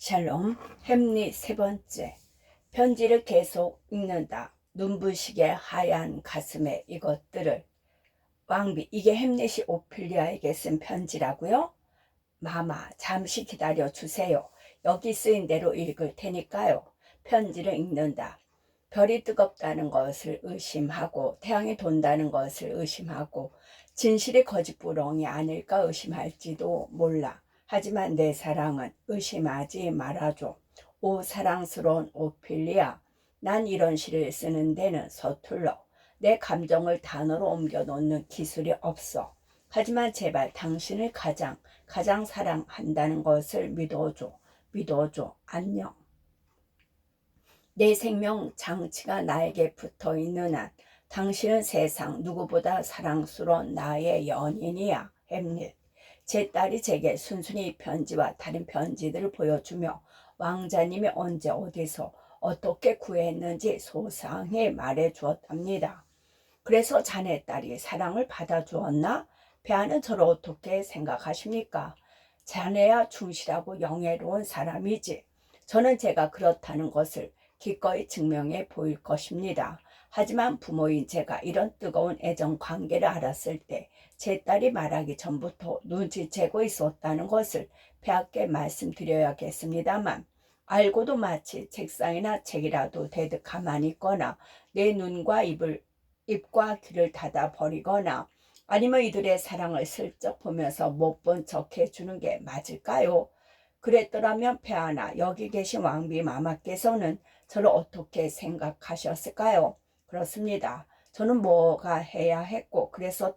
샬롬. 햄리 세 번째. 편지를 계속 읽는다. 눈부시게 하얀 가슴에 이것들을. 왕비, 이게 햄릿이 오피리아에게 쓴 편지라고요? 마마, 잠시 기다려 주세요. 여기 쓰인 대로 읽을 테니까요. 편지를 읽는다. 별이 뜨겁다는 것을 의심하고 태양이 돈다는 것을 의심하고 진실이 거짓부렁이 아닐까 의심할지도 몰라. 하지만 내 사랑은 의심하지 말아줘. 오 사랑스러운 오피리아, 난 이런 시를 쓰는 데는 서툴러. 내 감정을 단어로 옮겨놓는 기술이 없어. 하지만 제발 당신을 가장 사랑한다는 것을 믿어줘. 안녕. 내 생명 장치가 나에게 붙어 있는 한 당신은 세상 누구보다 사랑스러운 나의 연인이야. 햄릿. 제 딸이 제게 순순히 이 편지와 다른 편지들을 보여주며 왕자님이 언제 어디서 어떻게 구했는지 소상히 말해 주었답니다. 그래서 자네 딸이 사랑을 받아주었나? 배아는 저를 어떻게 생각하십니까? 자네야 충실하고 영예로운 사람이지. 저는 제가 그렇다는 것을 기꺼이 증명해 보일 것입니다. 하지만 부모인 제가 이런 뜨거운 애정 관계를 알았을 때 제 딸이 말하기 전부터 눈치채고 있었다는 것을 배아께 말씀드려야겠습니다만, 알고도 마치 책상이나 책이라도 대듯 가만히 있거나 내 입과 귀를 닫아 버리거나 아니면 이들의 사랑을 슬쩍 보면서 못 본 척 해주는 게 맞을까요? 그랬더라면 폐하나 여기 계신 왕비 마마께서는 저를 어떻게 생각하셨을까요? 그렇습니다. 저는 뭔가 해야 했고 그래서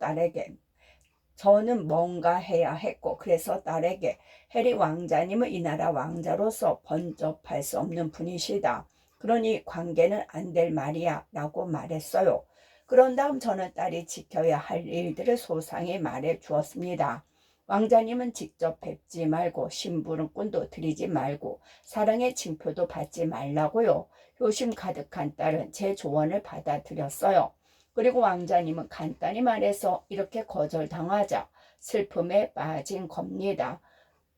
딸에게 해리 왕자님은 이 나라 왕자로서 번접할 수 없는 분이시다. 그러니 관계는 안 될 말이야 라고 말했어요. 그런 다음 저는 딸이 지켜야 할 일들을 소상히 말해 주었습니다. 왕자님은 직접 뵙지 말고 심부름꾼도 드리지 말고 사랑의 징표도 받지 말라고요. 효심 가득한 딸은 제 조언을 받아들였어요. 그리고 왕자님은 간단히 말해서 이렇게 거절당하자 슬픔에 빠진 겁니다.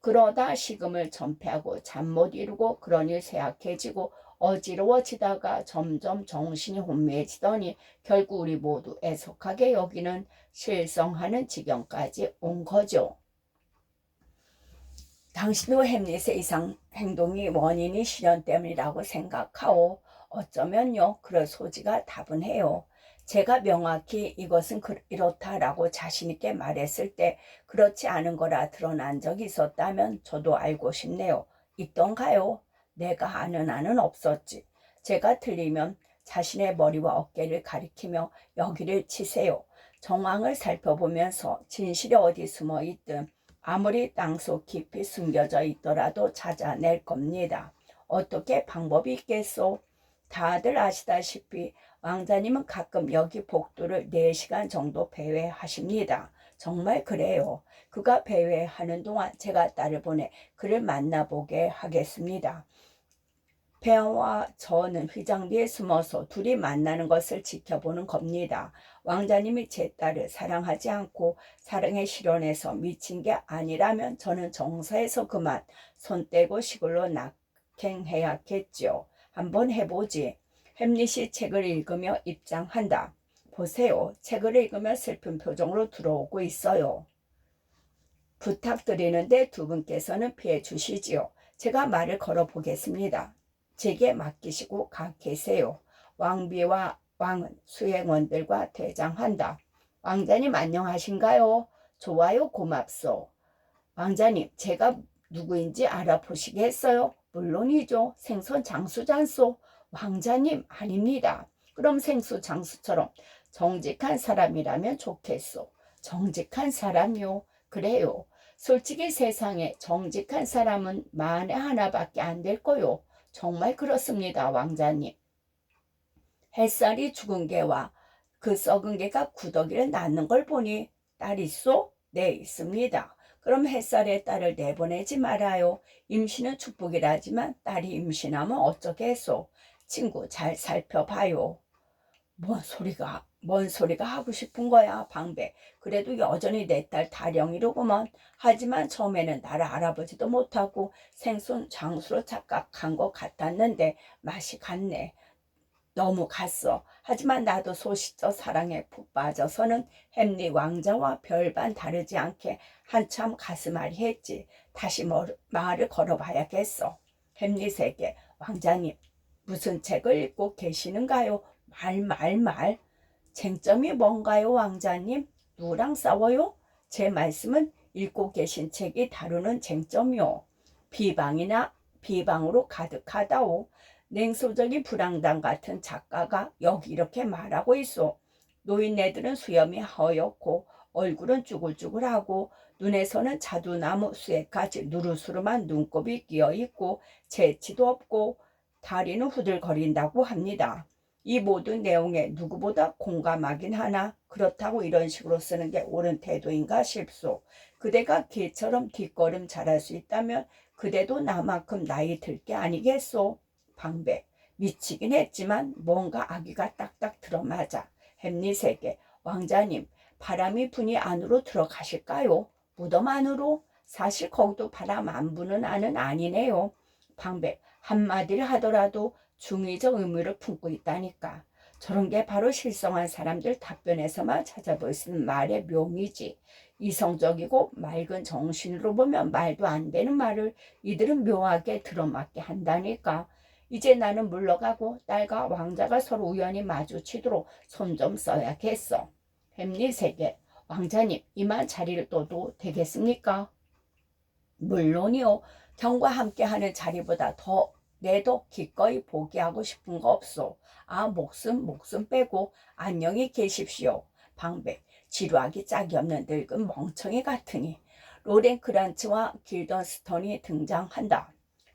그러다 식음을 전폐하고 잠 못 이루고 그러니 쇠약해지고 어지러워지다가 점점 정신이 혼미해지더니 결국 우리 모두 애석하게 여기는 실성하는 지경까지 온 거죠. 당신도 햄릿의 이상 행동이 원인이 시련 때문이라고 생각하오. 어쩌면요, 그럴 소지가 다분해요. 제가 명확히 이것은 이렇다라고 자신있게 말했을 때 그렇지 않은 거라 드러난 적이 있었다면 저도 알고 싶네요. 있던가요? 내가 아는 한은 없었지. 제가 틀리면 자신의 머리와 어깨를 가리키며 여기를 치세요. 정황을 살펴보면서 진실이 어디 숨어 있든 아무리 땅속 깊이 숨겨져 있더라도 찾아낼 겁니다. 어떻게 방법이 있겠소? 다들 아시다시피 왕자님은 가끔 여기 복도를 4시간 정도 배회하십니다. 정말 그래요. 그가 배회하는 동안 제가 딸을 보내 그를 만나보게 하겠습니다. 폐하와 저는 휘장비에 숨어서 둘이 만나는 것을 지켜보는 겁니다. 왕자님이 제 딸을 사랑하지 않고 사랑의 실현에서 미친 게 아니라면 저는 정사에서 그만 손 떼고 시골로 낙행해야겠죠. 한번 해보지. 햄릿이 책을 읽으며 입장한다. 보세요. 책을 읽으며 슬픈 표정으로 들어오고 있어요. 부탁드리는데 두 분께서는 피해 주시지요. 제가 말을 걸어보겠습니다. 제게 맡기시고 가 계세요. 왕비와 왕은 수행원들과 대장한다. 왕자님 안녕하신가요? 좋아요, 고맙소. 왕자님, 제가 누구인지 알아보시겠어요? 물론이죠. 생선 장수잖소. 왕자님, 아닙니다. 그럼 생수 장수처럼 정직한 사람이라면 좋겠소. 정직한 사람이요? 그래요. 솔직히 세상에 정직한 사람은 만에 하나밖에 안 될 거요. 정말 그렇습니다, 왕자님. 햇살이 죽은 개와 그 썩은 개가 구더기를 낳는 걸 보니 딸 있소? 네, 있습니다. 그럼 햇살에 딸을 내보내지 말아요. 임신은 축복이라지만 딸이 임신하면 어쩌겠소? 친구 잘 살펴봐요. 뭔 소리가 뭔 소리가 하고 싶은 거야, 방배. 그래도 여전히 내 딸 다령이로구먼. 하지만 처음에는 나를 알아보지도 못하고 생손 장수로 착각한 것 같았는데 맛이 갔네. 너무 갔어. 하지만 나도 소시적 사랑에 푹 빠져서는 햄리 왕자와 별반 다르지 않게 한참 가슴앓이 했지. 다시 말을 걸어봐야겠어. 햄릿에게 왕자님, 무슨 책을 읽고 계시는가요? 말. 쟁점이 뭔가요, 왕자님? 누구랑 싸워요? 제 말씀은 읽고 계신 책이 다루는 쟁점이요. 비방으로 가득하다오. 냉소적인 불황당 같은 작가가 여기 이렇게 말하고 있어. 노인네들은 수염이 허옇고 얼굴은 쭈글쭈글하고 눈에서는 자두나무 수에까지 누르스름한 눈곱이 끼어있고 재치도 없고 다리는 후들거린다고 합니다. 이 모든 내용에 누구보다 공감하긴 하나 그렇다고 이런 식으로 쓰는 게 옳은 태도인가 싶소. 그대가 개처럼 뒷걸음 잘할 수 있다면 그대도 나만큼 나이 들 게 아니겠소. 방배, 미치긴 했지만 뭔가 아기가 딱딱 들어맞아 햄릿에게 왕자님, 바람이 부니 안으로 들어가실까요? 무덤 안으로? 사실 거기도 바람 안 부는 안은 아니네요. 방배, 한마디를 하더라도 중의적 의미를 품고 있다니까. 저런 게 바로 실성한 사람들 답변에서만 찾아볼 수 있는 말의 묘미지. 이성적이고 맑은 정신으로 보면 말도 안 되는 말을 이들은 묘하게 들어맞게 한다니까. 이제 나는 물러가고 딸과 왕자가 서로 우연히 마주치도록 손 좀 써야겠어. 햄릿에게 왕자님, 이만 자리를 떠도 되겠습니까? 물론이요. 경과 함께하는 자리보다 더 내도 기꺼이 포기하고 싶은 거 없소. 아, 목숨 빼고 안녕히 계십시오. 방배, 지루하기 짝이 없는 늙은 멍청이 같으니. 로렌 크란츠와 길던 스톤이 등장한다.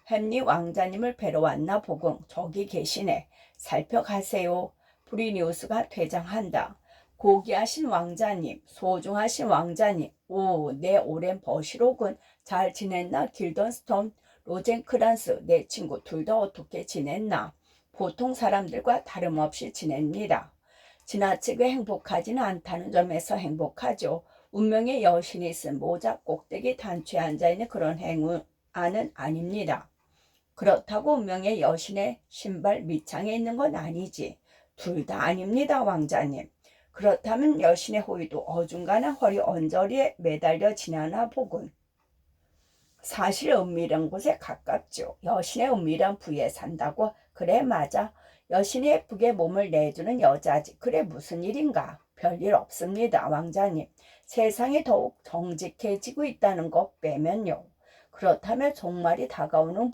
햄리 왕자님을 뵈러 왔나 보군. 저기 계시네. 살펴가세요. 브리니우스가 퇴장한다. 고귀하신 왕자님, 소중하신 왕자님, 오, 내 오랜 버시로군. 잘 지냈나? 길던 스톤, 로젠크란스, 내 친구 둘 다 어떻게 지냈나? 보통 사람들과 다름없이 지냅니다. 지나치게 행복하지는 않다는 점에서 행복하죠. 운명의 여신이 쓴 모자 꼭대기 단추에 앉아있는 그런 행운아는 아닙니다. 그렇다고 운명의 여신의 신발 밑창에 있는 건 아니지. 둘 다 아닙니다, 왕자님. 그렇다면 여신의 호의도 어중간한 허리 언저리에 매달려 지나나 보군. 사실 은밀한 곳에 가깝죠. 여신의 은밀한 부위에 산다고? 그래, 맞아. 여신이 예쁘게 몸을 내주는 여자지. 그래, 무슨 일인가? 별일 없습니다, 왕자님. 세상이 더욱 정직해지고 있다는 것 빼면요. 그렇다면 종말이 다가오는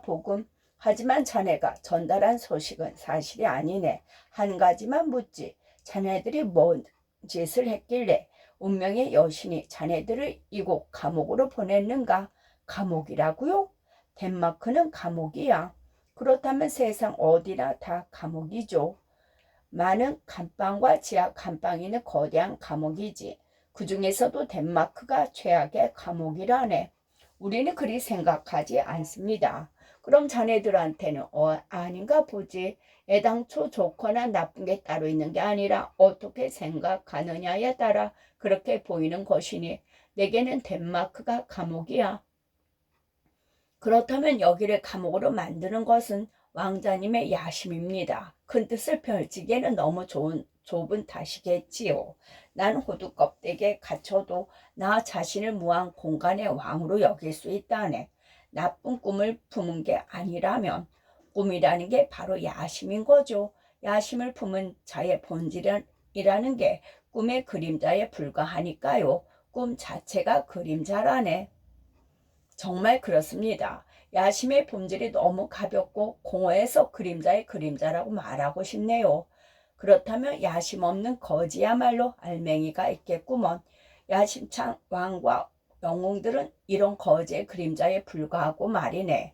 복음. 하지만 자네가 전달한 소식은 사실이 아니네. 한 가지만 묻지. 자네들이 뭔 짓을 했길래 운명의 여신이 자네들을 이곳 감옥으로 보냈는가? 감옥이라고요? 덴마크는 감옥이야. 그렇다면 세상 어디나 다 감옥이죠. 많은 감방과 지하 감방이 있는 거대한 감옥이지. 그 중에서도 덴마크가 최악의 감옥이라네. 우리는 그리 생각하지 않습니다. 그럼 자네들한테는 아닌가 보지. 애당초 좋거나 나쁜 게 따로 있는 게 아니라 어떻게 생각하느냐에 따라 그렇게 보이는 것이니 내게는 덴마크가 감옥이야. 그렇다면 여기를 감옥으로 만드는 것은 왕자님의 야심입니다. 큰 뜻을 펼치기에는 너무 좁은 탓이겠지요. 난 호두 껍데기에 갇혀도 나 자신을 무한 공간의 왕으로 여길 수 있다네. 나쁜 꿈을 품은 게 아니라면 꿈이라는 게 바로 야심인 거죠. 야심을 품은 자의 본질이라는 게 꿈의 그림자에 불과하니까요. 꿈 자체가 그림자라네. 정말 그렇습니다. 야심의 본질이 너무 가볍고 공허해서 그림자의 그림자라고 말하고 싶네요. 그렇다면 야심 없는 거지야말로 알맹이가 있겠구먼. 야심찬 왕과 영웅들은 이런 거지의 그림자에 불과하고 말이네.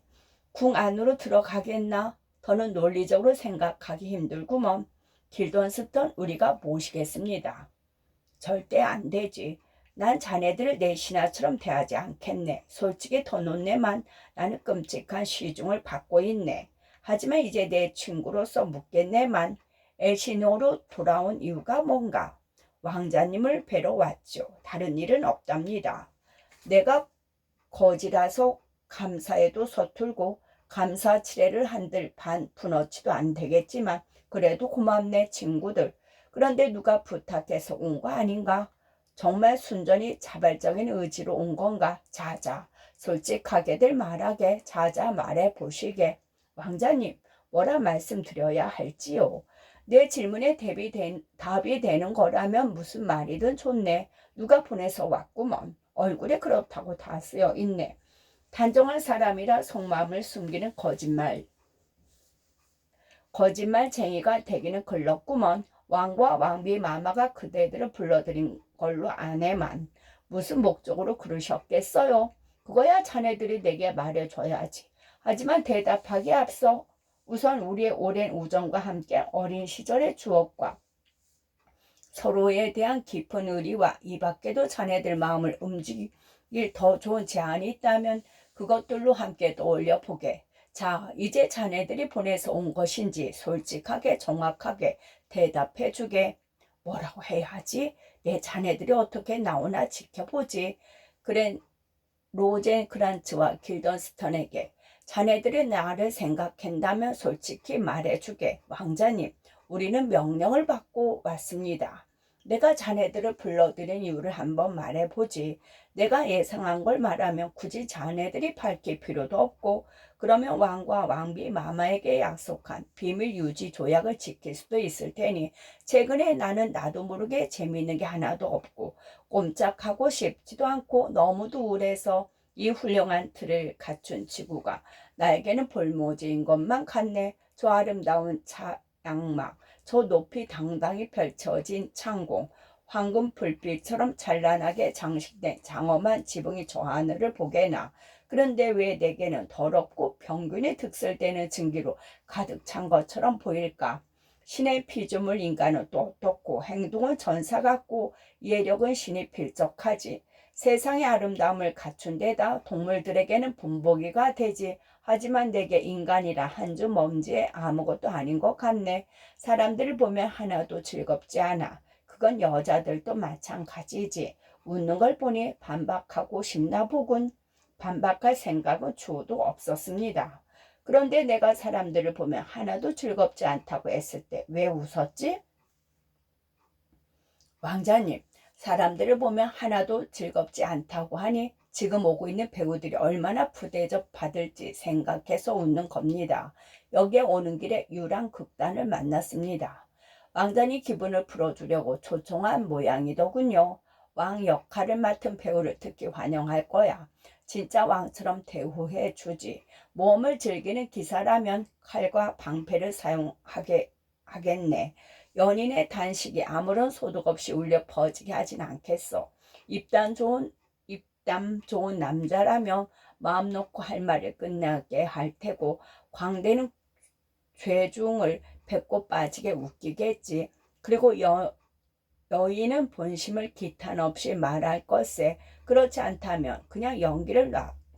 궁 안으로 들어가겠나? 더는 논리적으로 생각하기 힘들구먼. 길돈 스턴 우리가 모시겠습니다. 절대 안 되지. 난 자네들을 내 신하처럼 대하지 않겠네. 솔직히 더 놓네만 나는 끔찍한 시중을 받고 있네. 하지만 이제 내 친구로서 묻겠네만 에시노로 돌아온 이유가 뭔가? 왕자님을 뵈러 왔죠. 다른 일은 없답니다. 내가 거지라서 감사에도 서툴고 감사 치레를 한들 반 푼어치도 안 되겠지만 그래도 고맙네 친구들. 그런데 누가 부탁해서 온 거 아닌가? 정말 순전히 자발적인 의지로 온 건가? 자자 솔직하게들 말하게 자자 말해 보시게. 왕자님 뭐라 말씀드려야 할지요. 내 질문에 답이 되는 거라면 무슨 말이든 좋네. 누가 보내서 왔구먼. 얼굴에 그렇다고 다 쓰여 있네. 단정한 사람이라 속마음을 숨기는 거짓말쟁이가 되기는 글렀구먼. 왕과 왕비 마마가 그대들을 불러들인 걸로 아네만. 무슨 목적으로 그러셨겠어요? 그거야 자네들이 내게 말해줘야지. 하지만 대답하기에 앞서 우선 우리의 오랜 우정과 함께 어린 시절의 추억과 서로에 대한 깊은 의리와 이 밖에도 자네들 마음을 움직일 더 좋은 제안이 있다면 그것들로 함께 떠올려 보게. 자, 이제 자네들이 보내서 온 것인지 솔직하게 정확하게 대답해 주게. 뭐라고 해야 하지? 내 자네들이 어떻게 나오나 지켜보지. 그랜 로젠 크란츠와 길던스턴에게 자네들이 나를 생각한다면 솔직히 말해주게. 왕자님, 우리는 명령을 받고 왔습니다. 내가 자네들을 불러들인 이유를 한번 말해보지. 내가 예상한 걸 말하면 굳이 자네들이 밝힐 필요도 없고 그러면 왕과 왕비 마마에게 약속한 비밀 유지 조약을 지킬 수도 있을 테니 최근에 나는 나도 모르게 재미있는 게 하나도 없고 꼼짝하고 싶지도 않고 너무도 우울해서 이 훌륭한 틀을 갖춘 지구가 나에게는 볼모지인 것만 같네. 저 아름다운 양막, 저 높이 당당히 펼쳐진 창공, 황금 불빛처럼 찬란하게 장식된 장엄한 지붕이 저 하늘을 보게나. 그런데 왜 내게는 더럽고 평균이 득설되는 증기로 가득 찬 것처럼 보일까? 신의 피조물 인간은 똑똑고 행동은 전사 같고 예력은 신이 필적하지. 세상의 아름다움을 갖춘 데다 동물들에게는 분보기가 되지. 하지만 내게 인간이라 한 줌 먼지에 아무것도 아닌 것 같네. 사람들을 보면 하나도 즐겁지 않아. 그건 여자들도 마찬가지지. 웃는 걸 보니 반박하고 싶나 보군. 반박할 생각은 주어도 없었습니다. 그런데 내가 사람들을 보면 하나도 즐겁지 않다고 했을 때 왜 웃었지? 왕자님, 사람들을 보면 하나도 즐겁지 않다고 하니 지금 오고 있는 배우들이 얼마나 부대접 받을지 생각해서 웃는 겁니다. 여기에 오는 길에 유랑 극단을 만났습니다. 왕자님 기분을 풀어주려고 초청한 모양이더군요. 왕 역할을 맡은 배우를 특히 환영할 거야. 진짜 왕처럼 대우해 주지. 모험을 즐기는 기사라면 칼과 방패를 하겠네. 연인의 단식이 아무런 소득 없이 울려 퍼지게 하진 않겠어. 입담 좋은 남자라면 마음 놓고 할 말을 끝나게 할 테고 광대는 죄중을 배꼽 빠지게 웃기겠지. 그리고 여인은 본심을 기탄 없이 말할 것에 그렇지 않다면 그냥 연기를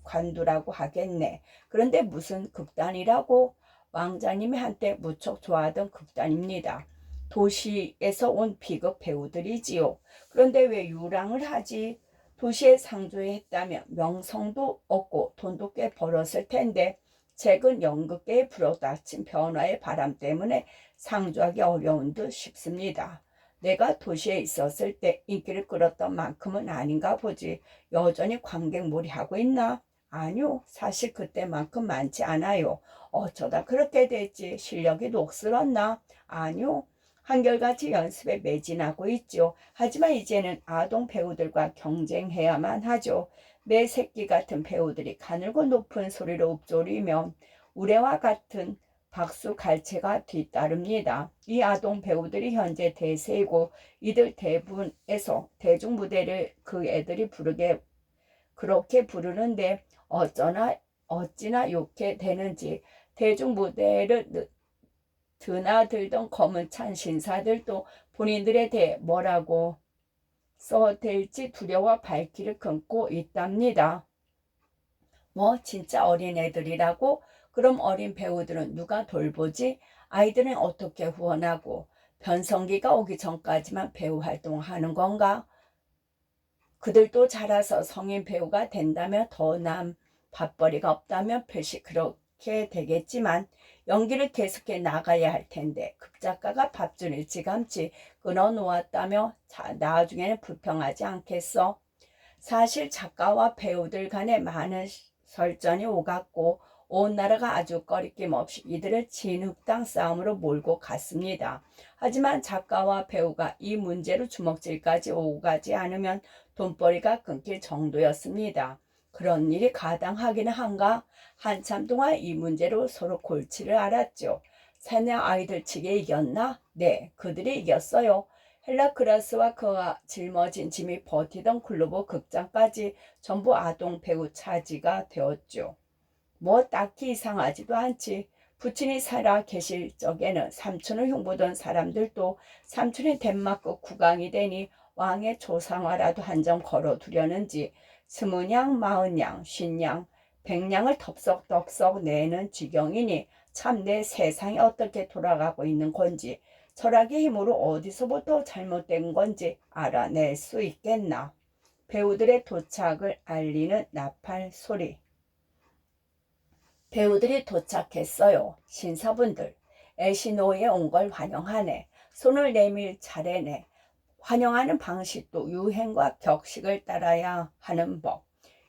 관두라고 하겠네. 그런데 무슨 극단이라고? 왕자님이 한때 무척 좋아하던 극단입니다. 도시에서 온 비극 배우들이지요. 그런데 왜 유랑을 하지? 도시에 상주했다면 명성도 없고 돈도 꽤 벌었을 텐데 최근 연극계에 불어닥친 변화의 바람 때문에 상주하기 어려운 듯 싶습니다. 내가 도시에 있었을 때 인기를 끌었던 만큼은 아닌가 보지. 여전히 관객몰이 하고 있나? 아니요. 사실 그때만큼 많지 않아요. 어쩌다 그렇게 됐지. 실력이 녹슬었나? 아니요. 한결같이 연습에 매진하고 있죠. 하지만 이제는 아동 배우들과 경쟁해야만 하죠. 매 새끼 같은 배우들이 가늘고 높은 소리로 읊조리면 우레와 같은 박수 갈채가 뒤따릅니다. 이 아동 배우들이 현재 대세이고 이들 대부분에서 대중무대를 그 애들이 그렇게 부르는데 어찌나 욕해 되는지. 대중무대를 드나들던 검은 찬 신사들도 본인들에 대해 뭐라고 써댈지 두려워 발길을 끊고 있답니다. 뭐 진짜 어린애들이라고? 그럼 어린 배우들은 누가 돌보지? 아이들은 어떻게 후원하고? 변성기가 오기 전까지만 배우 활동하는 건가? 그들도 자라서 성인 배우가 된다면 더 나은 밥벌이가 없다면 필시 그렇게 되겠지만 연기를 계속해 나가야 할 텐데 극작가가 밥줄을 일찌감치 끊어놓았다며 나중에는 불평하지 않겠어? 사실 작가와 배우들 간에 많은 설전이 오갔고 온 나라가 아주 꺼리낌 없이 이들을 진흙탕 싸움으로 몰고 갔습니다. 하지만 작가와 배우가 이 문제로 주먹질까지 오가지 않으면 돈벌이가 끊길 정도였습니다. 그런 일이 가당하기는 한가? 한참 동안 이 문제로 서로 골치를 앓았죠. 사내 아이들 측에 이겼나? 네, 그들이 이겼어요. 헬라크라스와 그와 짊어진 짐이 버티던 글로브 극장까지 전부 아동 배우 차지가 되었죠. 뭐 딱히 이상하지도 않지. 부친이 살아 계실 적에는 삼촌을 흉보던 사람들도 삼촌이 덴마크 국왕이 되니 왕의 조상화라도 한 점 걸어두려는지 20냥, 40냥, 50냥, 100냥을 덥석덥석 내는 지경이니 참 내 세상이 어떻게 돌아가고 있는 건지 철학의 힘으로 어디서부터 잘못된 건지 알아낼 수 있겠나. 배우들의 도착을 알리는 나팔 소리. 배우들이 도착했어요. 신사분들. 애시노에 온 걸 환영하네. 손을 내밀 차례네. 환영하는 방식도 유행과 격식을 따라야 하는 법.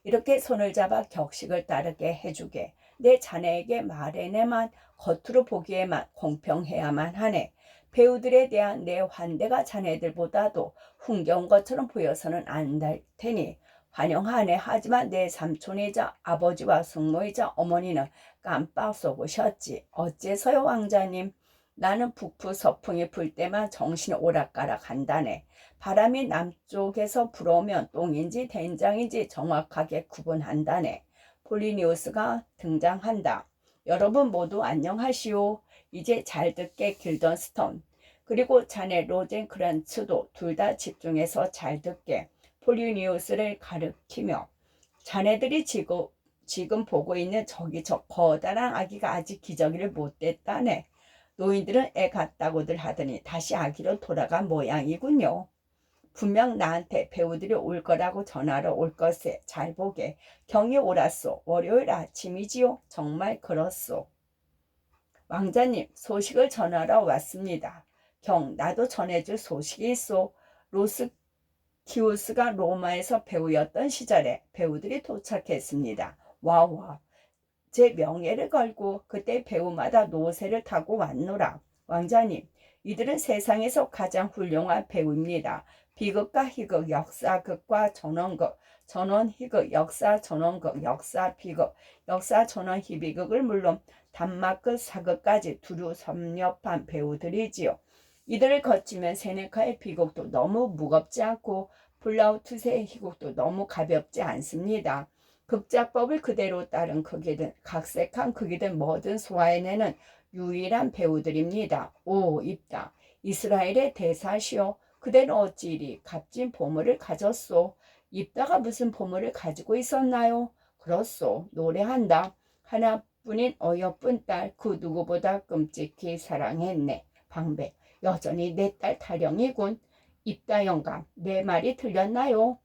이렇게 손을 잡아 격식을 따르게 해주게. 내 자네에게 말해내만 겉으로 보기에만 공평해야만 하네. 배우들에 대한 내 환대가 자네들보다도 흥겨운 것처럼 보여서는 안 될 테니 환영하네. 하지만 내 삼촌이자 아버지와 숙모이자 어머니는 깜빡 속으셨지. 어째서요 왕자님? 나는 북부 서풍이 불 때만 정신이 오락가락 한다네. 바람이 남쪽에서 불어오면 똥인지 된장인지 정확하게 구분한다네. 폴리니우스가 등장한다. 여러분 모두 안녕하시오. 이제 잘 듣게 길던스턴. 그리고 자네 로젠크란츠도 둘 다 집중해서 잘 듣게. 폴리니우스를 가리키며 자네들이 지금 보고 있는 저기 저 커다란 아기가 아직 기저귀를 못 댔다네. 노인들은 애 같다고들 하더니 다시 아기로 돌아간 모양이군요. 분명 나한테 배우들이 올 거라고 전화로 올 것에 잘 보게. 경이 옳았소. 월요일 아침이지요. 정말 그렇소. 왕자님, 소식을 전하러 왔습니다. 경, 나도 전해줄 소식이 있소. 로스키우스가 로마에서 배우였던 시절에 배우들이 도착했습니다. 와와. 제 명예를 걸고 그때 배우마다 노새를 타고 왔노라. 왕자님, 이들은 세상에서 가장 훌륭한 배우입니다. 비극과 희극, 역사극과 전원극, 전원희극, 역사 전원극, 역사 비극, 역사 전원 희비극을 물론 단막극, 사극까지 두루 섭렵한 배우들이지요. 이들을 거치면 세네카의 비극도 너무 무겁지 않고 플라우투스의 희극도 너무 가볍지 않습니다. 극작법을 그대로 따른 극이든 각색한 극이든 뭐든 소화해내는 유일한 배우들입니다. 오, 입다. 이스라엘의 대사시오. 그대는 어찌 이리 값진 보물을 가졌소? 입다가 무슨 보물을 가지고 있었나요? 그렇소. 노래한다. 하나뿐인 어여쁜 딸 그 누구보다 끔찍히 사랑했네. 방백. 여전히 내 딸 타령이군. 입다 영감. 내 말이 들렸나요?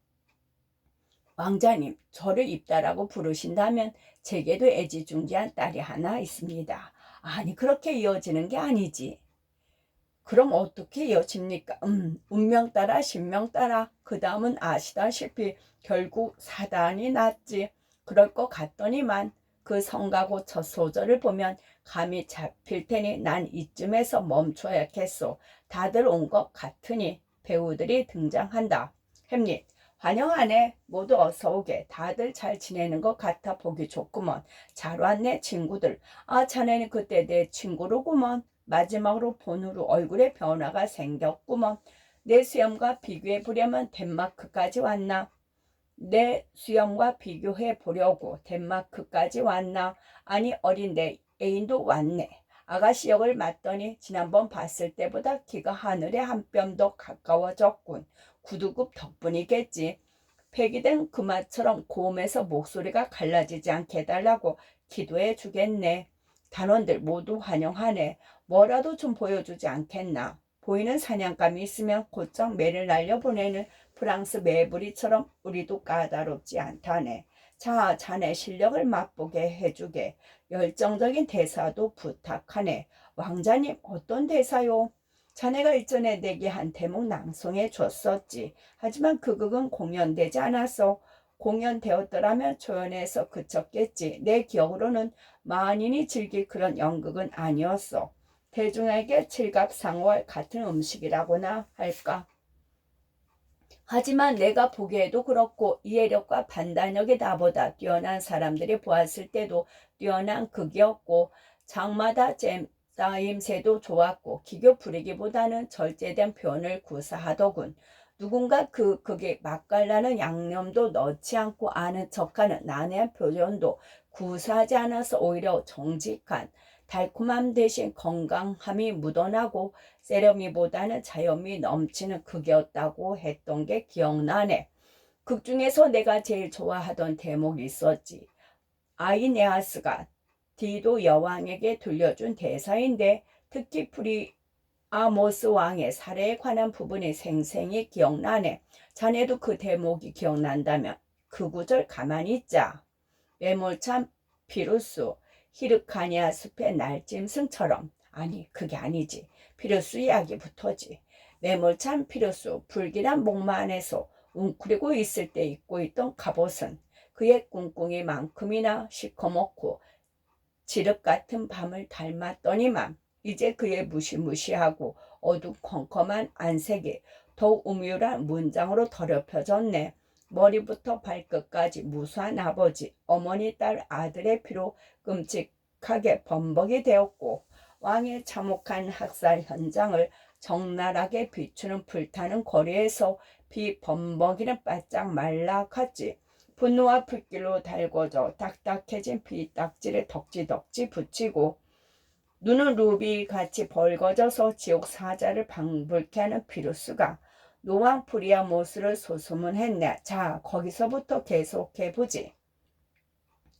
왕자님, 저를 입다라고 부르신다면 제게도 애지중지한 딸이 하나 있습니다. 아니, 그렇게 이어지는 게 아니지. 그럼 어떻게 이어집니까? 운명 따라 신명 따라. 그 다음은 아시다시피 결국 사단이 났지. 그럴 것 같더니만 그 성가고 첫 소절을 보면 감이 잡힐 테니 난 이쯤에서 멈춰야겠소. 다들 온 것 같으니 배우들이 등장한다. 햄릿, 환영하네. 모두 어서 오게. 다들 잘 지내는 것 같아 보기 좋구먼. 잘 왔네 친구들. 아, 자네는 그때 내 친구로구먼. 마지막으로 본 후로 얼굴에 변화가 생겼구먼. 내 수염과 비교해 보려면 덴마크까지 왔나? 내 수염과 비교해 보려고 덴마크까지 왔나? 아니, 어린 내 애인도 왔네. 아가씨 역을 맡더니 지난번 봤을 때보다 키가 하늘에 한 뼘 더 가까워졌군. 구두굽 덕분이겠지. 폐기된 금화처럼 고음에서 목소리가 갈라지지 않게 해달라고 기도해 주겠네. 단원들 모두 환영하네. 뭐라도 좀 보여주지 않겠나. 보이는 사냥감이 있으면 곧장 매를 날려보내는 프랑스 매부리처럼 우리도 까다롭지 않다네. 자, 자네 실력을 맛보게 해주게. 열정적인 대사도 부탁하네. 왕자님, 어떤 대사요? 자네가 일전에 내게 한 대목 낭송해 줬었지. 하지만 그 극은 공연되지 않았어. 공연되었더라면 초연에서 그쳤겠지. 내 기억으로는 만인이 즐길 그런 연극은 아니었어. 대중에게 칠갑상월 같은 음식이라고나 할까. 하지만 내가 보기에도 그렇고 이해력과 판단력이 나보다 뛰어난 사람들이 보았을 때도 뛰어난 극이었고 장마다 잼싸임새도 좋았고 기교 부리기보다는 절제된 표현을 구사하더군. 누군가 그 극에 맛깔나는 양념도 넣지 않고 아는 척하는 난해한 표현도 구사하지 않아서 오히려 정직한 달콤함 대신 건강함이 묻어나고 세련미보다는 자연미 넘치는 극이었다고 했던 게 기억나네. 극 중에서 내가 제일 좋아하던 대목이 있었지. 아이네아스가 디도 여왕에게 들려준 대사인데 특히 프리아모스 왕의 살해에 관한 부분이 생생히 기억나네. 자네도 그 대목이 기억난다면 그 구절 가만히 있자. 매몰찬 피루스, 히르카니아 숲의 날짐승처럼. 아니, 그게 아니지. 피루스 이야기부터지. 매몰찬 피루스, 불길한 목마 안에서 웅크리고 있을 때 입고 있던 갑옷은 그의 꿍꿍이만큼이나 시커멓고 지륵 같은 밤을 닮았더니만 이제 그의 무시무시하고 어두컴컴한 안색이 더욱 우물한 문장으로 더럽혀졌네. 머리부터 발끝까지 무수한 아버지, 어머니, 딸, 아들의 피로 끔찍하게 범벅이 되었고 왕의 참혹한 학살 현장을 적나라하게 비추는 불타는 거리에서 비범벅이는 바짝 말라갔지. 분노와 불길로 달궈져 딱딱해진 피딱지를 덕지덕지 붙이고 눈은 루비같이 벌거져서 지옥 사자를 방불케 하는 피루스가 노왕 프리아모스를 소소문했네. 자, 거기서부터 계속해보지.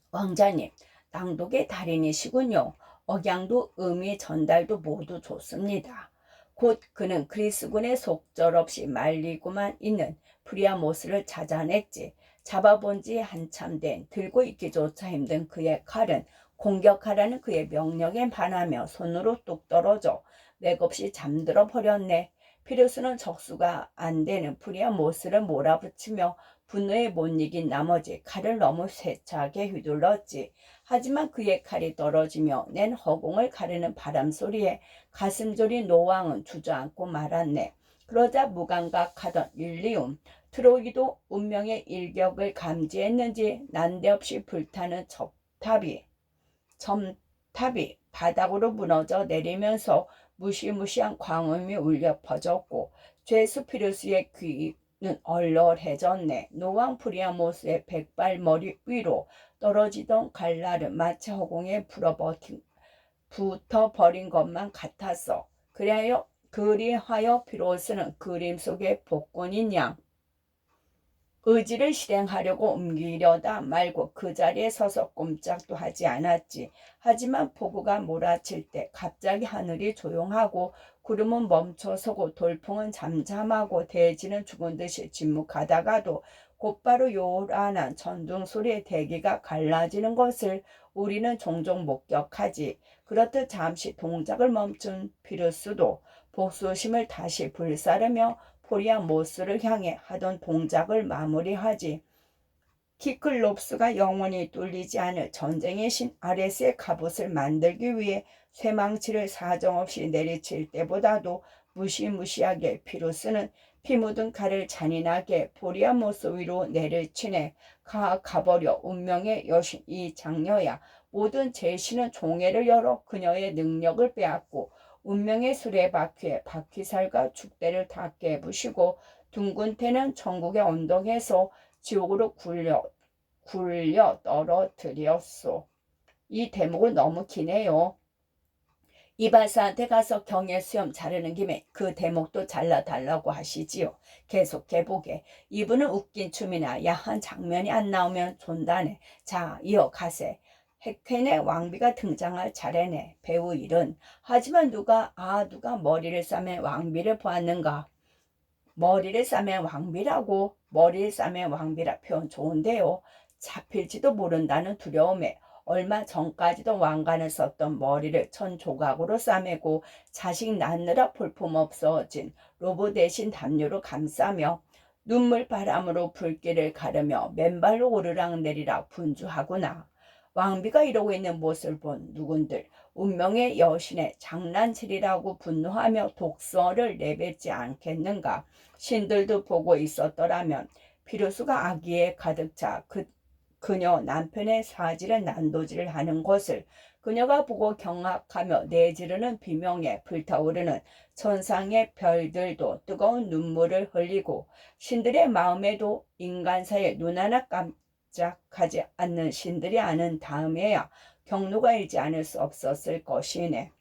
왕자님, 낭독의 달인이시군요. 억양도 의미 전달도 모두 좋습니다. 곧 그는 그리스군의 속절없이 말리고만 있는 프리아모스를 찾아냈지. 잡아본 지 한참 된 들고 있기조차 힘든 그의 칼은 공격하라는 그의 명령에 반하며 손으로 뚝 떨어져 맥없이 잠들어 버렸네. 피루스는 적수가 안 되는 프리아모스를 몰아붙이며 분노에 못 이긴 나머지 칼을 너무 세차게 휘둘렀지. 하지만 그의 칼이 떨어지며 낸 허공을 가르는 바람소리에 가슴 졸인 노왕은 주저앉고 말았네. 그러자 무감각하던 릴리움 트로이도 운명의 일격을 감지했는지 난데없이 불타는 점탑이 바닥으로 무너져 내리면서 무시무시한 광음이 울려 퍼졌고 죄수 피루스의 귀는 얼얼해졌네. 노왕 프리아모스의 백발머리 위로 떨어지던 갈날은 마치 허공에 붙어버린 것만 같았어. 그리하여 피루스는 그림 속의 복권인 양 의지를 실행하려고 옮기려다 말고 그 자리에 서서 꼼짝도 하지 않았지. 하지만 폭우가 몰아칠 때 갑자기 하늘이 조용하고 구름은 멈춰서고 돌풍은 잠잠하고 대지는 죽은 듯이 침묵하다가도 곧바로 요란한 전등 소리의 대기가 갈라지는 것을 우리는 종종 목격하지. 그렇듯 잠시 동작을 멈춘 피루스도 복수심을 다시 불사르며 프리아모스를 향해 하던 동작을 마무리하지. 키클롭스가 영원히 뚫리지 않을 전쟁의 신 아레스의 갑옷을 만들기 위해 쇠망치를 사정없이 내리칠 때보다도 무시무시하게 피루스는 피 묻은 칼을 잔인하게 프리아모스 위로 내리치네. 가버려 운명의 여신 이 장녀야. 모든 제신은 종회를 열어 그녀의 능력을 빼앗고 운명의 수레바퀴에 바퀴살과 축대를 다 깨부시고 둥근 태는 천국의 언덕에서 지옥으로 굴려 떨어뜨렸소. 이 대목은 너무 기네요. 이발사한테 가서 경의 수염 자르는 김에 그 대목도 잘라달라고 하시지요. 계속해보게. 이분은 웃긴 춤이나 야한 장면이 안 나오면 존다네. 자, 이어가세. 해켄의 왕비가 등장할 차례네. 배우 일은. 하지만 누가 머리를 싸맨 왕비를 보았는가? 머리를 싸맨 왕비라고? 머리를 싸맨 왕비라 표현 좋은데요. 잡힐지도 모른다는 두려움에 얼마 전까지도 왕관을 썼던 머리를 천 조각으로 싸매고 자식 낳느라 볼품없어진 로브 대신 담요로 감싸며 눈물 바람으로 불길을 가르며 맨발로 오르락내리락 분주하구나. 왕비가 이러고 있는 모습을 본 누군들 운명의 여신의 장난질이라고 분노하며 독서를 내뱉지 않겠는가. 신들도 보고 있었더라면 피루수가 아기에 가득 차 그녀 남편의 사지를 난도질을 하는 것을 그녀가 보고 경악하며 내지르는 비명에 불타오르는 천상의 별들도 뜨거운 눈물을 흘리고 신들의 마음에도 인간사의 눈 하나 깜짝하지 않는 신들이 아는 다음에야 경로가 일지 않을 수 없었을 것이네.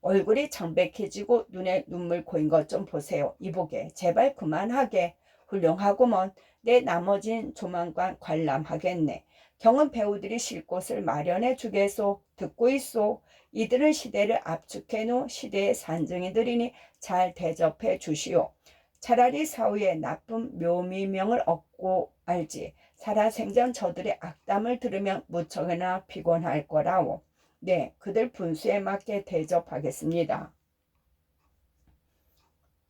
얼굴이 창백해지고 눈에 눈물 고인 것 좀 보세요. 이보게 제발 그만하게. 훌륭하구먼. 내 나머진 조만간 관람하겠네. 경은 배우들이 쉴 곳을 마련해 주겠소. 듣고 있소. 이들은 시대를 압축해 놓은 시대의 산증이들이니 잘 대접해 주시오. 차라리 사후에 나쁜 묘미명을 얻고 알지. 살아생전 저들의 악담을 들으면 무척이나 피곤할 거라오. 네, 그들 분수에 맞게 대접하겠습니다.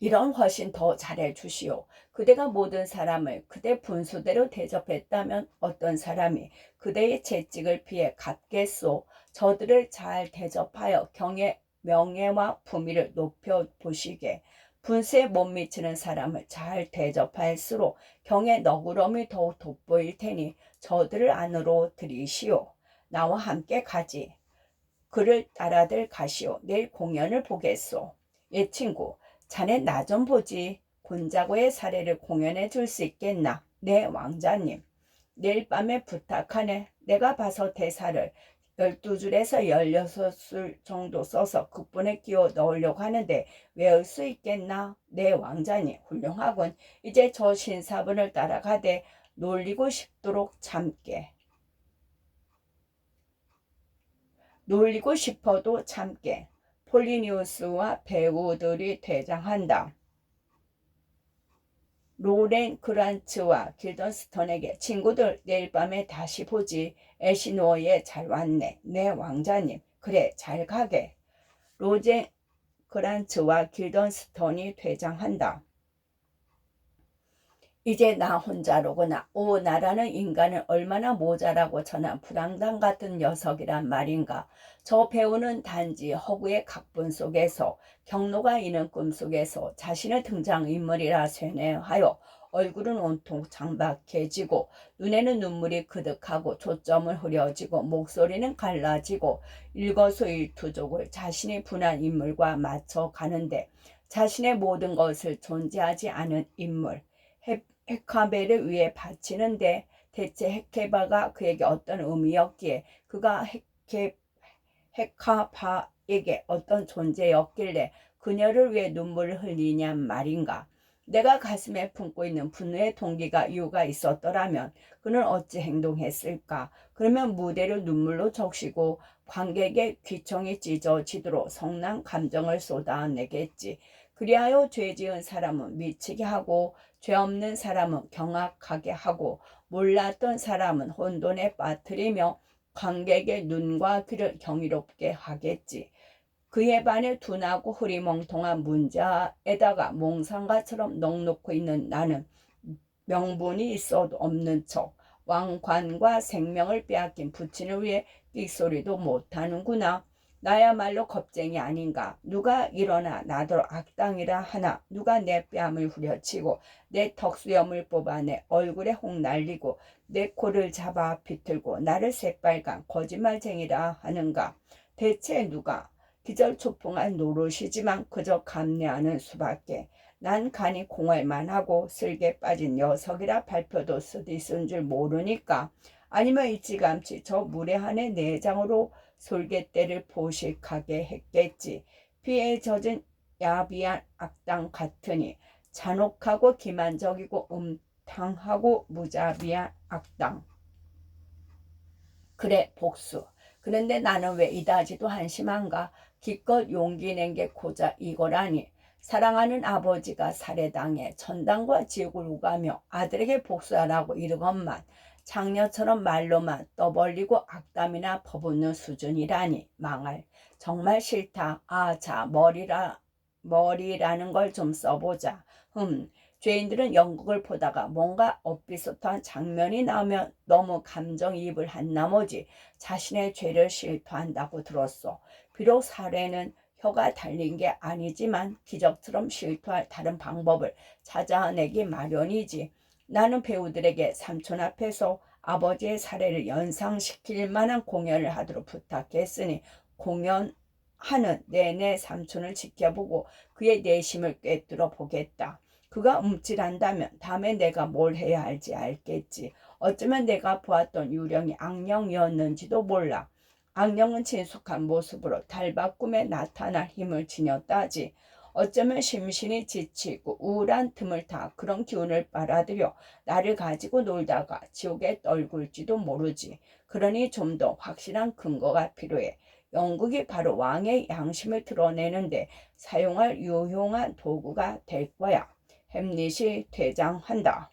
이런 훨씬 더 잘해 주시오. 그대가 모든 사람을 그대 분수대로 대접했다면 어떤 사람이 그대의 채찍을 피해 갚겠소. 저들을 잘 대접하여 경의 명예와 품위를 높여보시게. 분수에 못 미치는 사람을 잘 대접할수록 경의 너그러움이 더욱 돋보일 테니 저들을 안으로 들이시오. 나와 함께 가지. 그를 따라들 가시오. 내일 공연을 보겠소. 예 친구, 자네 나 좀 보지. 곤자고의 사례를 공연해 줄 수 있겠나? 네 왕자님. 내일 밤에 부탁하네. 내가 봐서 대사를 12줄에서 16줄 정도 써서 극본에 끼워 넣으려고 하는데 외울 수 있겠나? 네 왕자님. 훌륭하군. 이제 저 신사분을 따라가되 놀리고 싶도록 참게. 놀리고 싶어도 참게. 폴리니우스와 배우들이 퇴장한다. 로렌 그란츠와 길던스턴에게 친구들 내일 밤에 다시 보지. 에시노어에 잘 왔네. 네 왕자님. 그래 잘 가게. 로젠 그란츠와 길던스턴이 퇴장한다. 이제 나 혼자로구나. 오 나라는 인간은 얼마나 모자라고 천한 불황당 같은 녀석이란 말인가. 저 배우는 단지 허구의 각본 속에서 경로가 있는 꿈속에서 자신의 등장인물이라 쇠뇌하여 얼굴은 온통 창박해지고 눈에는 눈물이 그득하고 초점을 흐려지고 목소리는 갈라지고 일거수일투족을 자신이 분한 인물과 맞춰 가는데 자신의 모든 것을 존재하지 않은 인물 헤카베를 위해 바치는데 대체 헤케바가 그에게 어떤 의미였기에 그가 헤카바에게 어떤 존재였길래 그녀를 위해 눈물을 흘리냔 말인가. 내가 가슴에 품고 있는 분노의 동기가 이유가 있었더라면 그는 어찌 행동했을까. 그러면 무대를 눈물로 적시고 관객의 귀청이 찢어지도록 성난 감정을 쏟아내겠지. 그리하여 죄 지은 사람은 미치게 하고 죄 없는 사람은 경악하게 하고 몰랐던 사람은 혼돈에 빠뜨리며 관객의 눈과 귀를 경이롭게 하겠지. 그에 반해 둔하고 흐리멍텅한 문자에다가 몽상가처럼 넋놓고 있는 나는 명분이 있어도 없는 척 왕관과 생명을 빼앗긴 부친을 위해 끽소리도 못하는구나. 나야말로 겁쟁이 아닌가. 누가 일어나 나더러 악당이라 하나. 누가 내 뺨을 후려치고 내 턱수염을 뽑아내 얼굴에 혹 날리고 내 코를 잡아 비틀고 나를 새빨간 거짓말쟁이라 하는가. 대체 누가. 기절초풍한 노릇이지만 그저 감내하는 수밖에. 난 간이 공할만 하고 슬게 빠진 녀석이라 발표도 쓰디쓴 줄 모르니까. 아니면 일찌감치 저 무례한의 내장으로 솔개떼를 포식하게 했겠지. 피에 젖은 야비한 악당 같으니 잔혹하고 기만적이고 음탕하고 무자비한 악당. 그래 복수. 그런데 나는 왜 이다지도 한심한가? 기껏 용기 낸 게 고작 이거라니. 사랑하는 아버지가 살해당해 천당과 지옥을 오가며 아들에게 복수하라고 이르건만 장녀처럼 말로만 떠벌리고 악담이나 퍼붓는 수준이라니. 망할. 정말 싫다. 아, 자, 머리라는 걸 좀 써보자. 죄인들은 연극을 보다가 뭔가 엇비슷한 장면이 나오면 너무 감정이입을 한 나머지 자신의 죄를 실토한다고 들었어. 비록 살해는 혀가 달린 게 아니지만 기적처럼 실토할 다른 방법을 찾아내기 마련이지. 나는 배우들에게 삼촌 앞에서 아버지의 살해를 연상시킬 만한 공연을 하도록 부탁했으니 공연하는 내내 삼촌을 지켜보고 그의 내심을 꿰뚫어 보겠다. 그가 움찔한다면 다음에 내가 뭘 해야 할지 알겠지. 어쩌면 내가 보았던 유령이 악령이었는지도 몰라. 악령은 친숙한 모습으로 달바꿈에 나타날 힘을 지녔다지. 어쩌면 심신이 지치고 우울한 틈을 타 그런 기운을 빨아들여 나를 가지고 놀다가 지옥에 떨굴지도 모르지. 그러니 좀 더 확실한 근거가 필요해. 연극이 바로 왕의 양심을 드러내는데 사용할 유용한 도구가 될 거야. 햄릿이 퇴장한다.